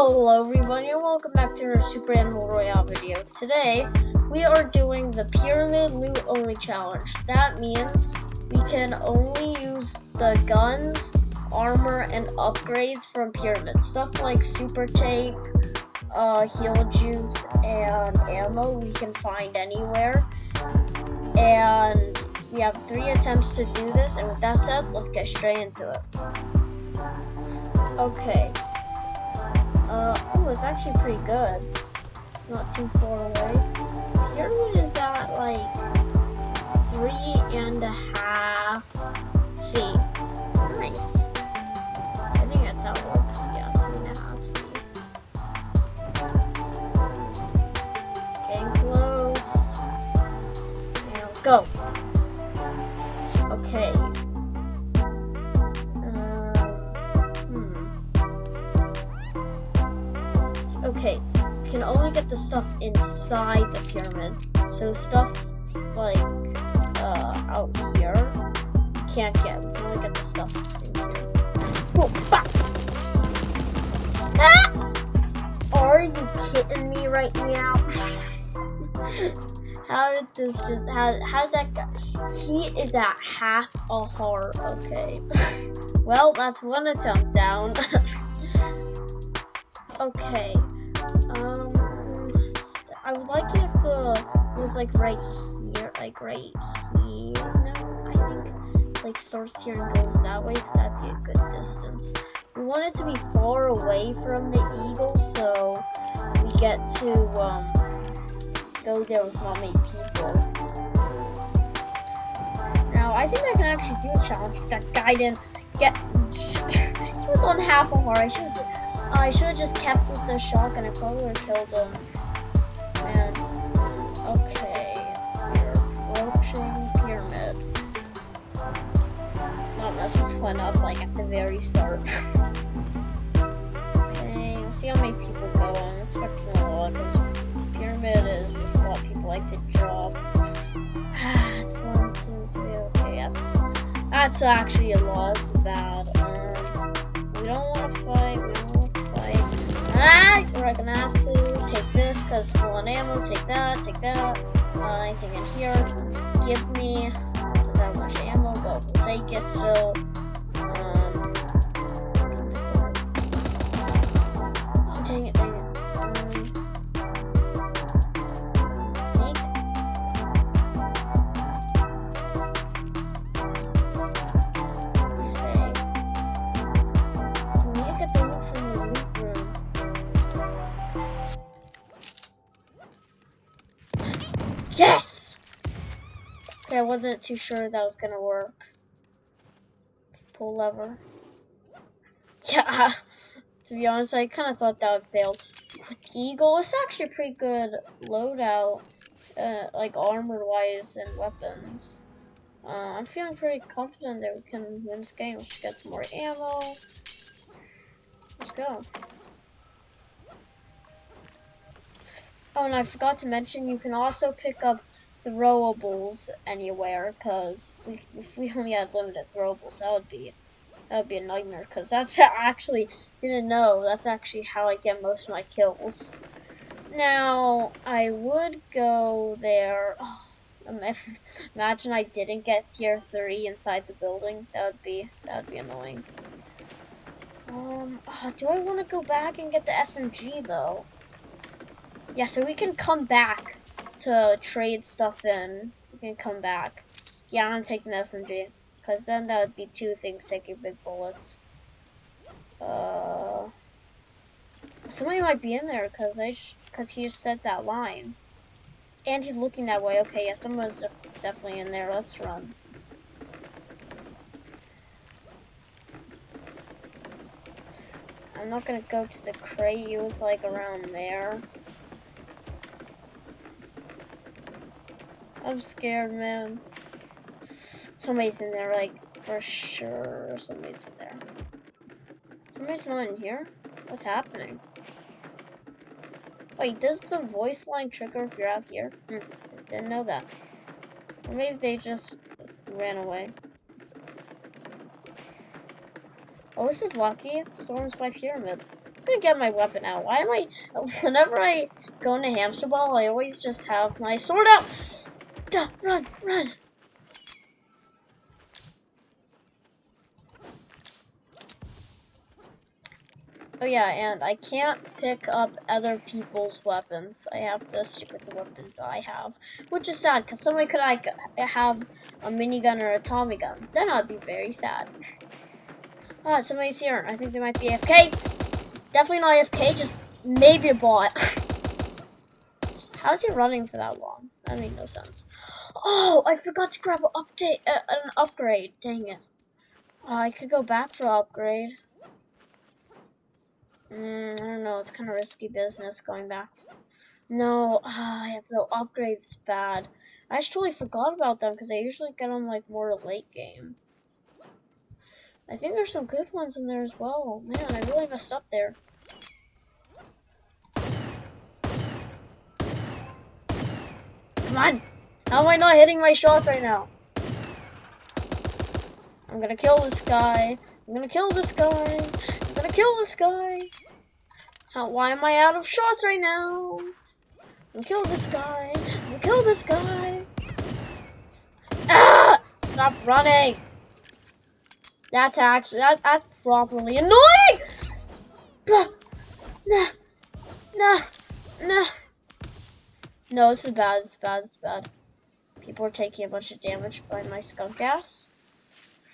Hello everybody and welcome back to our Super Animal Royale video. Today, we are doing the Pyramid Loot Only Challenge. That means we can only use the guns, armor, and upgrades from Pyramid. Stuff like super tape, heal juice, and ammo we can find anywhere. And we have 3 attempts to do this, and with that said, let's get straight into it. Okay. Oh, it's actually pretty good. Not too far away. Pyramid is at like 3.5 C. Nice. I think that's how it works. Yeah, 3.5 C. Getting close. And let's go. Okay. Okay, you can only get the stuff inside the pyramid. So stuff like out here, can't get. We can only get the stuff in here. Oh, fuck! Ah! Are you kidding me right now? How did this just? How did that go? He is at half a heart. Okay. Well, that's one attempt down. Okay. I would like it if it was like right here, like right here. No, I think like starts here and goes that way, because that'd be a good distance. We want it to be far away from the eagle, so we get to go there with not many people. Now, I think I can actually do a challenge. That guy didn't get. He was on half a heart. I should have just kept with the shotgun. I probably would have killed him. Man. Okay. We're approaching pyramid. No, this just went up like at the very start. Okay, we'll see how many people go. I'm expecting a lot because pyramid is a spot people like to drop. It's 1, 2, 3. Okay, that's actually a lot. This is bad. We don't want to fight. We're gonna have to take this because full on ammo. Take that. Anything in here? Give me. Doesn't have much ammo, but we'll take it still. Oh, dang it. Yes! Okay, I wasn't too sure that was gonna work. Pull lever. Yeah, to be honest, I kind of thought that would fail. With Eagle, it's actually a pretty good loadout, like armor-wise and weapons. I'm feeling pretty confident that we can win this game. Let's get some more ammo. Let's go. Oh, and I forgot to mention, you can also pick up throwables anywhere, because if we only had limited throwables, that would be a nightmare, because that's actually, didn't know, that's actually how I get most of my kills. Now, I would go there. Oh, imagine I didn't get tier 3 inside the building. That would be annoying. Do I want to go back and get the SMG though? Yeah, so we can come back to trade stuff in. We can come back. Yeah, I'm taking the SMG. Because then that would be 2 things taking big bullets. Somebody might be in there because he just said that line. And he's looking that way. Okay, yeah, someone's definitely in there. Let's run. I'm not going to go to the crate. He was like around there. I'm scared, man. Somebody's in there, like, for sure. Somebody's in there. Somebody's not in here? What's happening? Wait, does the voice line trigger if you're out here? Didn't know that. Or maybe they just ran away. Oh, this is lucky. Storm's by pyramid. gonna get my weapon out. Why am I? Whenever I go into hamster ball, I always just have my sword out. Duh, run, run. Oh yeah, and I can't pick up other people's weapons. I have to stick with the weapons I have, which is sad because somebody could like have a minigun or a Tommy gun. Then I'd be very sad. Ah, somebody's here. I think they might be AFK. Definitely not AFK. Just maybe a bot. How's he running for that long? That made no sense. Oh, I forgot to grab an upgrade. Dang it. I could go back for an upgrade. I don't know. It's kind of risky business going back. No, I have no upgrades. Bad. I just totally forgot about them because I usually get them like more late game. I think there's some good ones in there as well. Man, I really messed up there. Come on! How am I not hitting my shots right now? I'm gonna kill this guy. I'm gonna kill this guy. I'm gonna kill this guy. Why am I out of shots right now? I'm gonna kill this guy. I'm gonna kill this guy. Ah! Stop running. That's properly annoying. Nah, nah, nah. No, this is bad. This is bad. This is bad. People are taking a bunch of damage by my skunk gas.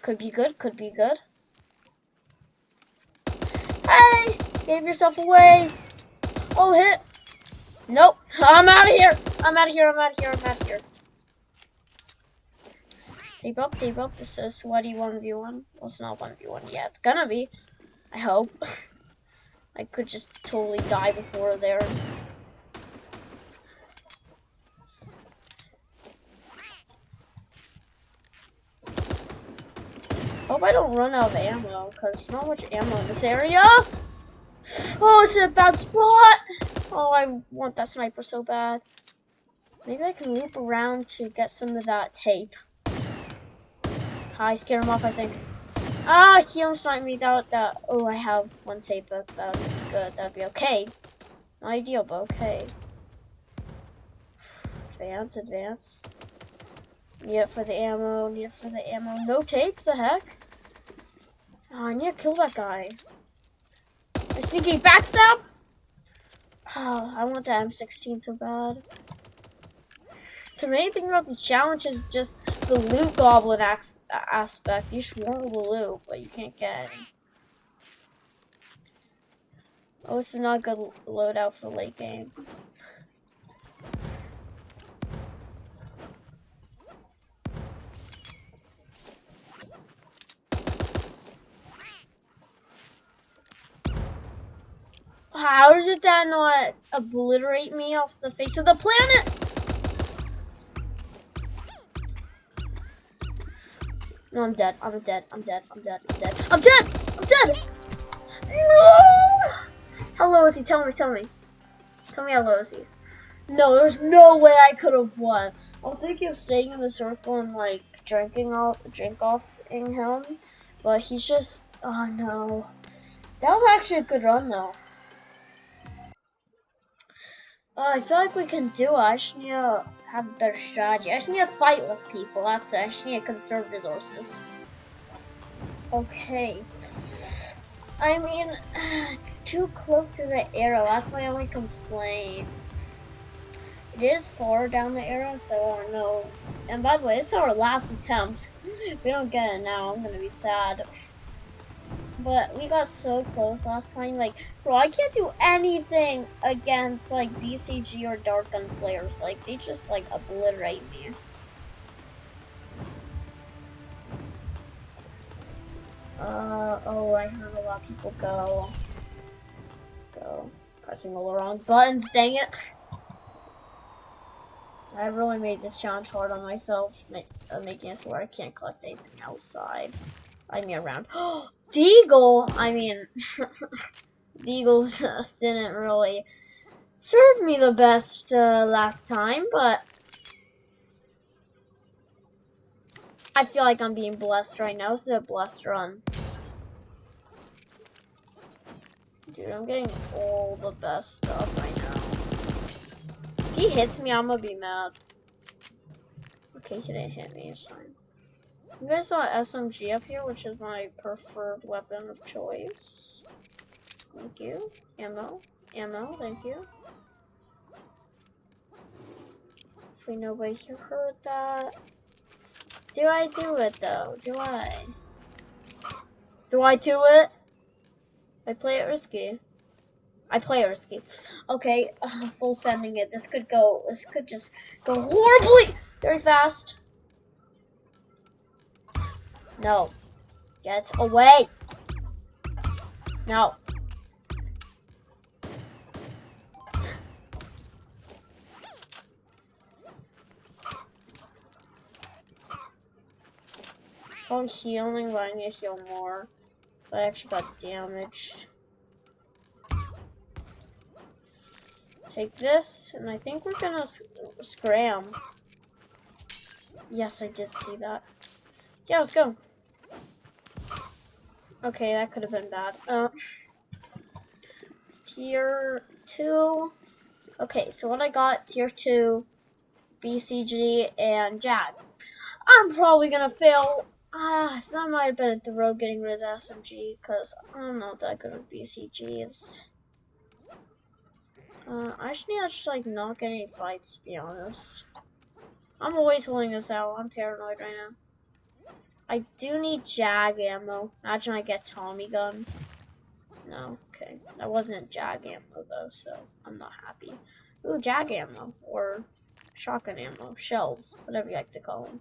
Could be good. Could be good. Hey! Gave yourself away. Oh, hit. Nope. I'm out of here. I'm out of here. I'm out of here. I'm out of here. Tape up, tape up. This is sweaty 1v1. Well, it's not 1v1 yet. It's gonna be. I hope. I could just totally die before there. Hope I don't run out of ammo, because there's not much ammo in this area. Oh, it's a bad spot. Oh, I want that sniper so bad. Maybe I can loop around to get some of that tape. I scared him off, I think. Ah, he almost sniped me. Oh, I have one tape, but that would be good. That'd be okay. Not ideal, but okay. Advance, advance. Need it for the ammo, need it for the ammo. No tape, the heck? Oh, I need to kill that guy. A sneaky backstab? Oh, I want the M16 so bad. The main thing about the challenge is just the loot goblin aspect. You should want the loot, but you can't get any. Oh, this is not a good loadout for late game. How did that not obliterate me off the face of the planet? No, I'm dead. I'm dead. I'm dead. I'm dead. I'm dead. I'm dead. I'm dead. No. How low is he? Tell me. Tell me. Tell me how low is he? No, there's no way I could have won. I was thinking of staying in the circle and like drink off in him, but he's just. Oh no. That was actually a good run though. I feel like we can do it. I just need to have a better strategy. I just need to fight less people. That's it. I just need to conserve resources. Okay. I mean, it's too close to the arrow. That's my only complaint. It is far down the arrow, so I don't know. And by the way, this is our last attempt. If we don't get it now, I'm gonna be sad. But we got so close last time. Like, bro, I can't do anything against, like, BCG or Dark Gun players. Like, they just, like, obliterate me. Oh, I heard a lot of people go. Pressing all the wrong buttons, dang it. I really made this challenge hard on myself, making it so where I can't collect anything outside. I mean, around. Deagle! I mean, Deagles didn't really serve me the best last time, but I feel like I'm being blessed right now. This is a blessed run. Dude, I'm getting all the best stuff right now. If he hits me, I'm gonna be mad. Okay, he didn't hit me, it's fine. You guys saw SMG up here, which is my preferred weapon of choice. Thank you. Ammo. Ammo, thank you. Hopefully nobody here heard that. Do I do it though? Do I? Do I do it? I play it risky. I play it risky. Okay, full sending it. This could just go horribly, very fast. No. Get away. No. I'm healing, but I need to heal more. So I actually got damaged. Take this, and I think we're gonna scram. Yes, I did see that. Yeah, let's go. Okay, that could have been bad. Tier 2. Okay, so what I got, Tier 2, BCG, and Jag. I'm probably gonna fail. That might have been at the road getting rid of the SMG, because I'm not that good with BCGs. I just need to just, like, not get any fights, to be honest. I'm always holding this out. I'm paranoid right now. I do need Jag ammo. Imagine I get Tommy gun. No, okay. That wasn't Jag ammo, though, so I'm not happy. Ooh, Jag ammo. Or shotgun ammo. Shells. Whatever you like to call them.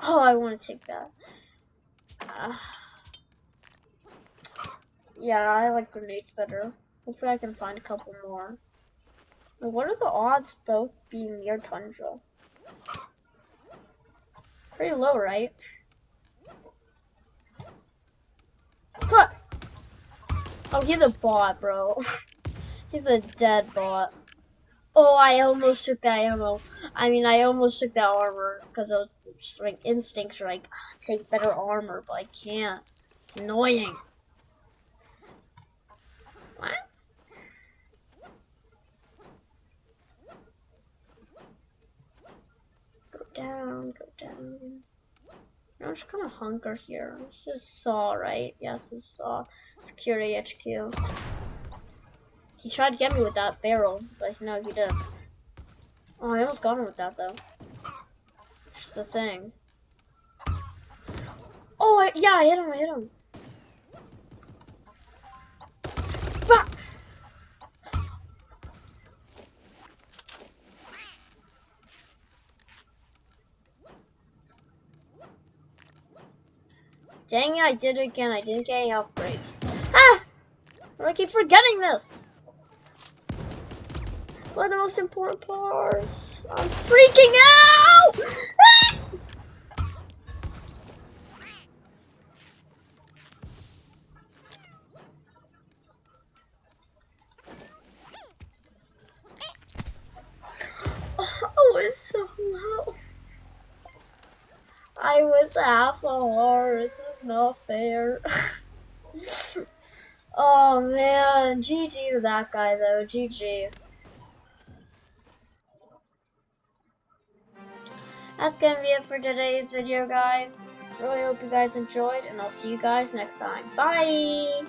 Oh, I want to take that. Yeah, I like grenades better. Hopefully I can find a couple more. What are the odds both being near Tundra? Pretty low, right? Huh. Oh, he's a bot, bro. He's a dead bot. Oh, I almost took that ammo. I mean, I almost took that armor because I was just like instincts are like take better armor, but I can't. It's annoying. What? Go down, go down. I'm just gonna hunker here. This is Saw, right? Yes, this is Saw. Security HQ. He tried to get me with that barrel, but no, he didn't. Oh, I almost got him with that though. It's just the thing. Oh, yeah, I hit him. I hit him. Bah! Dang it, I did it again. I didn't get any upgrades. Ah! I keep forgetting this. What are the most important parts? I'm freaking out! Ah! Oh, it's so low. I was half a heart. This is not fair. Oh man, GG to that guy though. GG. That's gonna be it for today's video, guys. Really hope you guys enjoyed, and I'll see you guys next time. Bye!